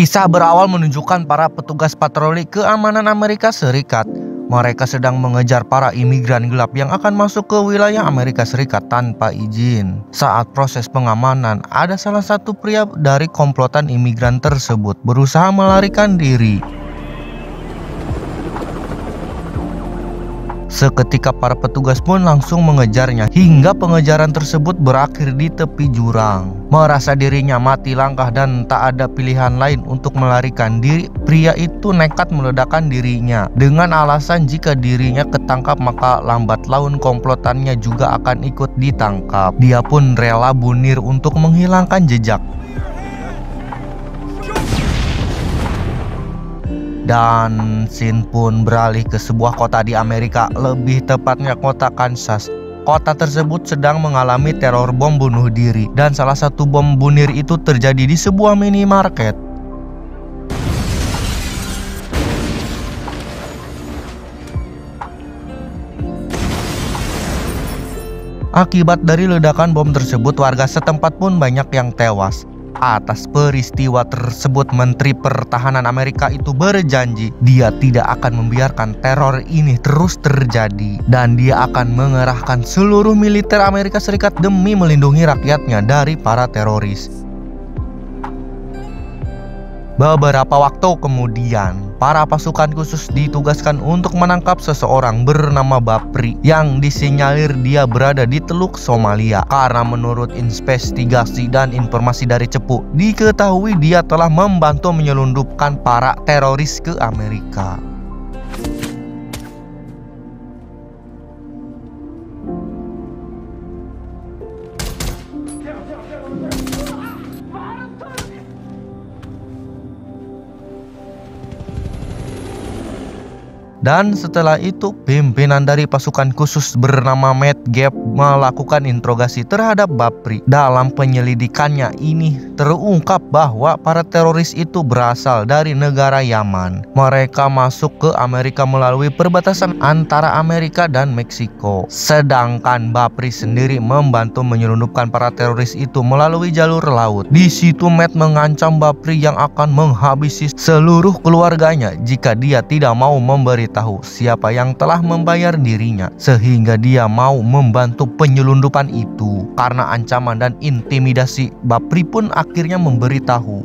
Kisah berawal menunjukkan para petugas patroli keamanan Amerika Serikat. Mereka sedang mengejar para imigran gelap yang akan masuk ke wilayah Amerika Serikat tanpa izin. Saat proses pengamanan, ada salah satu pria dari komplotan imigran tersebut berusaha melarikan diri. Seketika para petugas pun langsung mengejarnya hingga pengejaran tersebut berakhir di tepi jurang. Merasa dirinya mati langkah dan tak ada pilihan lain untuk melarikan diri, pria itu nekat meledakkan dirinya dengan alasan jika dirinya ketangkap maka lambat laun komplotannya juga akan ikut ditangkap. Dia pun rela bunuh untuk menghilangkan jejak. Dan scene pun beralih ke sebuah kota di Amerika, lebih tepatnya kota Kansas. Kota tersebut sedang mengalami teror bom bunuh diri, dan salah satu bom bunuh itu terjadi di sebuah minimarket. Akibat dari ledakan bom tersebut, warga setempat pun banyak yang tewas. Atas peristiwa tersebut, Menteri Pertahanan Amerika itu berjanji dia tidak akan membiarkan teror ini terus terjadi, dan dia akan mengerahkan seluruh militer Amerika Serikat demi melindungi rakyatnya dari para teroris. Beberapa waktu kemudian, para pasukan khusus ditugaskan untuk menangkap seseorang bernama Bapri yang disinyalir dia berada di Teluk Somalia. Karena menurut investigasi dan informasi dari Cepu, diketahui dia telah membantu menyelundupkan para teroris ke Amerika. Dan setelah itu, pimpinan dari pasukan khusus bernama Matt Gabb melakukan interogasi terhadap Bapri. Dalam penyelidikannya ini terungkap bahwa para teroris itu berasal dari negara Yaman. Mereka masuk ke Amerika melalui perbatasan antara Amerika dan Meksiko. Sedangkan Bapri sendiri membantu menyelundupkan para teroris itu melalui jalur laut. Di situ Matt mengancam Bapri yang akan menghabisi seluruh keluarganya jika dia tidak mau memberitahu siapa yang telah membayar dirinya, sehingga dia mau membantu penyelundupan itu. Karena ancaman dan intimidasi, Bapri pun akhirnya memberitahu.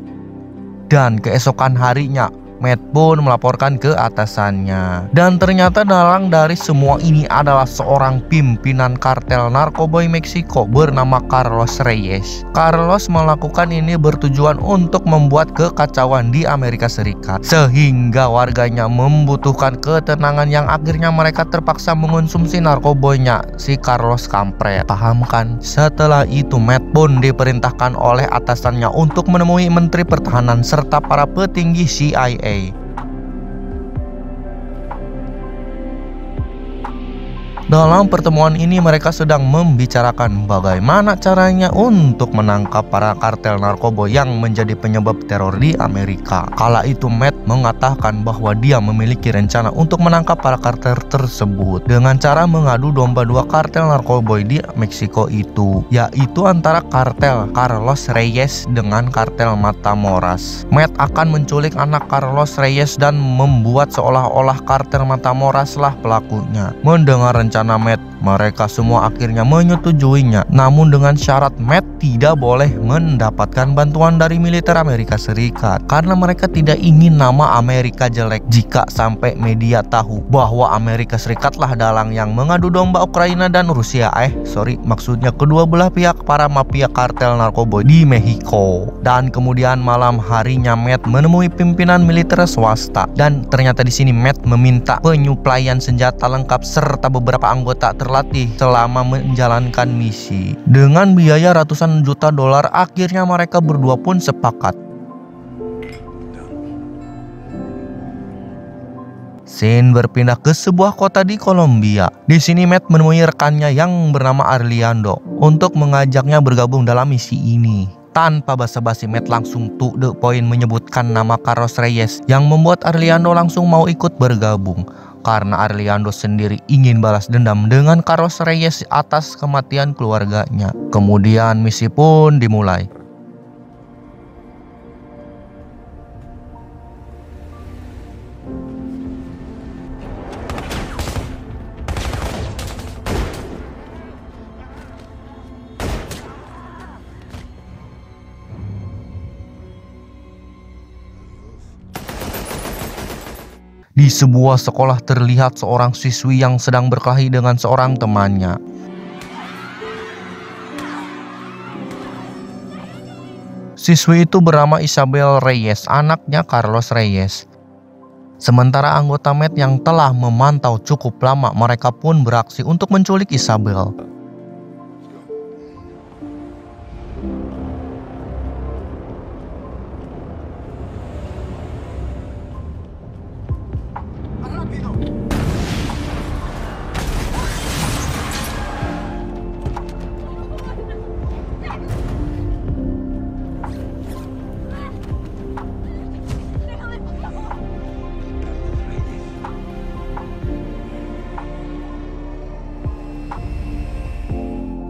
Dan keesokan harinya, Matt pun melaporkan ke atasannya. Dan ternyata dalang dari semua ini adalah seorang pimpinan kartel narkoboy Meksiko bernama Carlos Reyes. Carlos melakukan ini bertujuan untuk membuat kekacauan di Amerika Serikat, sehingga warganya membutuhkan ketenangan yang akhirnya mereka terpaksa mengonsumsi narkoboynya si Carlos kampret. Paham kan? Setelah itu Matt pun diperintahkan oleh atasannya untuk menemui Menteri Pertahanan serta para petinggi CIA. Dalam pertemuan ini mereka sedang membicarakan bagaimana caranya untuk menangkap para kartel narkoba yang menjadi penyebab teror di Amerika. Kala itu Matt mengatakan bahwa dia memiliki rencana untuk menangkap para kartel tersebut dengan cara mengadu domba dua kartel narkoba di Meksiko itu, yaitu antara kartel Carlos Reyes dengan kartel Matamoras. Matt akan menculik anak Carlos Reyes dan membuat seolah-olah kartel Matamoras lah pelakunya. Mendengar rencana Matt, mereka semua akhirnya menyetujuinya, namun dengan syarat Matt tidak boleh mendapatkan bantuan dari militer Amerika Serikat karena mereka tidak ingin nama Amerika jelek jika sampai media tahu bahwa Amerika Serikatlah dalang yang mengadu domba Ukraina dan Rusia. Maksudnya kedua belah pihak para mafia kartel narkoba di Meksiko. Dan kemudian malam harinya Matt menemui pimpinan militer swasta, dan ternyata di sini Matt meminta penyuplaian senjata lengkap serta beberapa anggota terlatih selama menjalankan misi. Dengan biaya ratusan juta dolar, akhirnya mereka berdua pun sepakat. Scene berpindah ke sebuah kota di Kolombia. Di sini Matt menemui rekannya yang bernama Arliando untuk mengajaknya bergabung dalam misi ini. Tanpa basa-basi, Matt langsung to the point menyebutkan nama Carlos Reyes yang membuat Arliando langsung mau ikut bergabung. Karena Arliando sendiri ingin balas dendam dengan Carlos Reyes atas kematian keluarganya. Kemudian misi pun dimulai. Di sebuah sekolah terlihat seorang siswi yang sedang berkelahi dengan seorang temannya. Siswi itu bernama Isabel Reyes, anaknya Carlos Reyes. Sementara anggota Matt yang telah memantau cukup lama, mereka pun beraksi untuk menculik Isabel.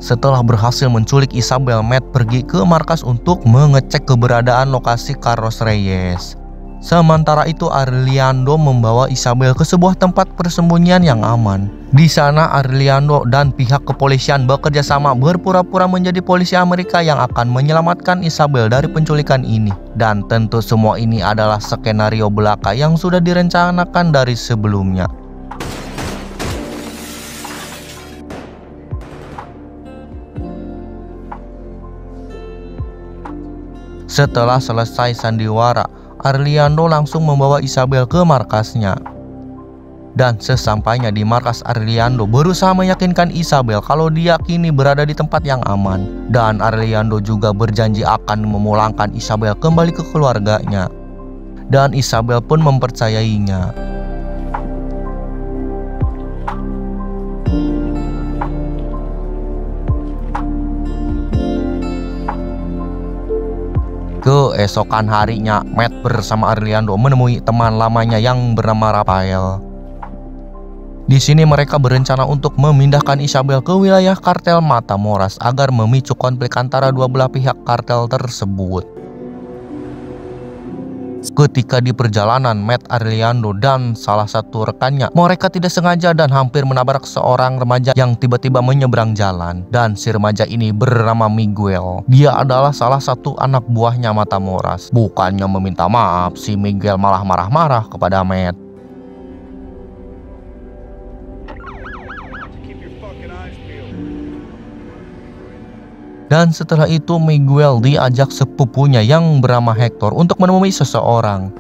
Setelah berhasil menculik Isabel, Matt pergi ke markas untuk mengecek keberadaan lokasi Carlos Reyes. Sementara itu Arliando membawa Isabel ke sebuah tempat persembunyian yang aman. Di sana Arliando dan pihak kepolisian bekerja sama berpura-pura menjadi polisi Amerika yang akan menyelamatkan Isabel dari penculikan ini. Dan tentu semua ini adalah skenario belaka yang sudah direncanakan dari sebelumnya. Setelah selesai sandiwara, Arliando langsung membawa Isabel ke markasnya. Dan sesampainya di markas, Arliando berusaha meyakinkan Isabel kalau dia kini berada di tempat yang aman. Dan Arliando juga berjanji akan memulangkan Isabel kembali ke keluarganya. Dan Isabel pun mempercayainya. Keesokan harinya, Matt bersama Arliando menemui teman lamanya yang bernama Rafael. Di sini mereka berencana untuk memindahkan Isabel ke wilayah kartel Matamoras agar memicu konflik antara dua belah pihak kartel tersebut. Ketika di perjalanan, Matt, Arliando, dan salah satu rekannya, mereka tidak sengaja dan hampir menabrak seorang remaja yang tiba-tiba menyeberang jalan. Dan si remaja ini bernama Miguel. Dia adalah salah satu anak buahnya Matamoras. Bukannya meminta maaf, si Miguel malah marah-marah kepada Matt. Dan setelah itu Miguel diajak sepupunya yang bernama Hector untuk menemui seseorang.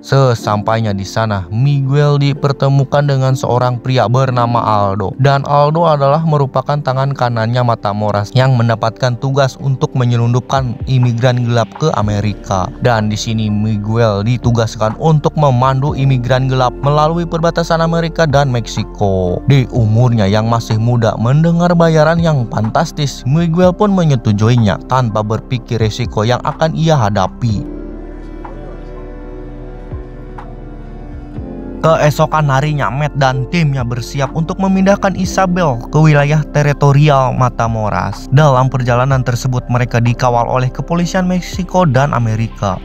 Sesampainya di sana, Miguel dipertemukan dengan seorang pria bernama Aldo. Dan Aldo adalah merupakan tangan kanannya Matamoras yang mendapatkan tugas untuk menyelundupkan imigran gelap ke Amerika. Dan di sini Miguel ditugaskan untuk memandu imigran gelap melalui perbatasan Amerika dan Meksiko. Di umurnya yang masih muda, mendengar bayaran yang fantastis, Miguel pun menyetujuinya tanpa berpikir resiko yang akan ia hadapi. Keesokan harinya, Matt dan timnya bersiap untuk memindahkan Isabel ke wilayah teritorial Matamoras. Dalam perjalanan tersebut, mereka dikawal oleh kepolisian Meksiko dan Amerika.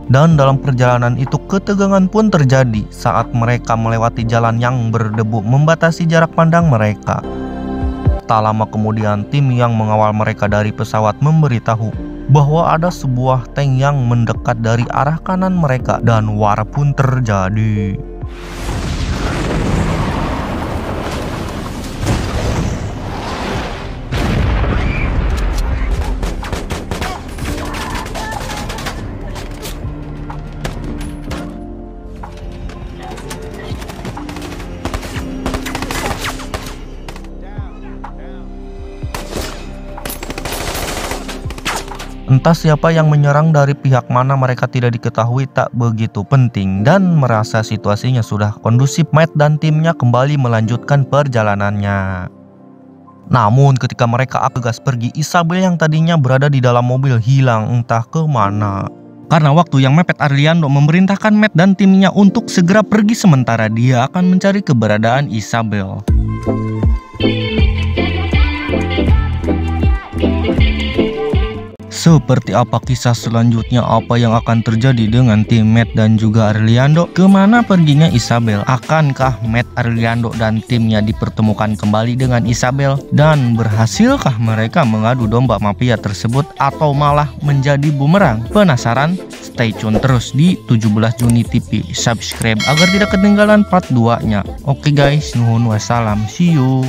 Dan dalam perjalanan itu ketegangan pun terjadi saat mereka melewati jalan yang berdebu membatasi jarak pandang mereka. Tak lama kemudian, tim yang mengawal mereka dari pesawat memberitahu bahwa ada sebuah tank yang mendekat dari arah kanan mereka dan war pun terjadi. Entah siapa yang menyerang dari pihak mana mereka tidak diketahui, tak begitu penting. Dan merasa situasinya sudah kondusif, Matt dan timnya kembali melanjutkan perjalanannya. Namun ketika mereka bergegas pergi, Isabel yang tadinya berada di dalam mobil hilang entah kemana. Karena waktu yang mepet, Arliando memerintahkan Matt dan timnya untuk segera pergi sementara dia akan mencari keberadaan Isabel. Seperti apa kisah selanjutnya, apa yang akan terjadi dengan tim Matt dan juga Arliando? Kemana perginya Isabel? Akankah Matt, Arliando dan timnya dipertemukan kembali dengan Isabel? Dan berhasilkah mereka mengadu domba mafia tersebut atau malah menjadi bumerang? Penasaran? Stay tune terus di 17 Juni TV. Subscribe agar tidak ketinggalan part 2-nya. Oke guys, nuhun wassalam, see you.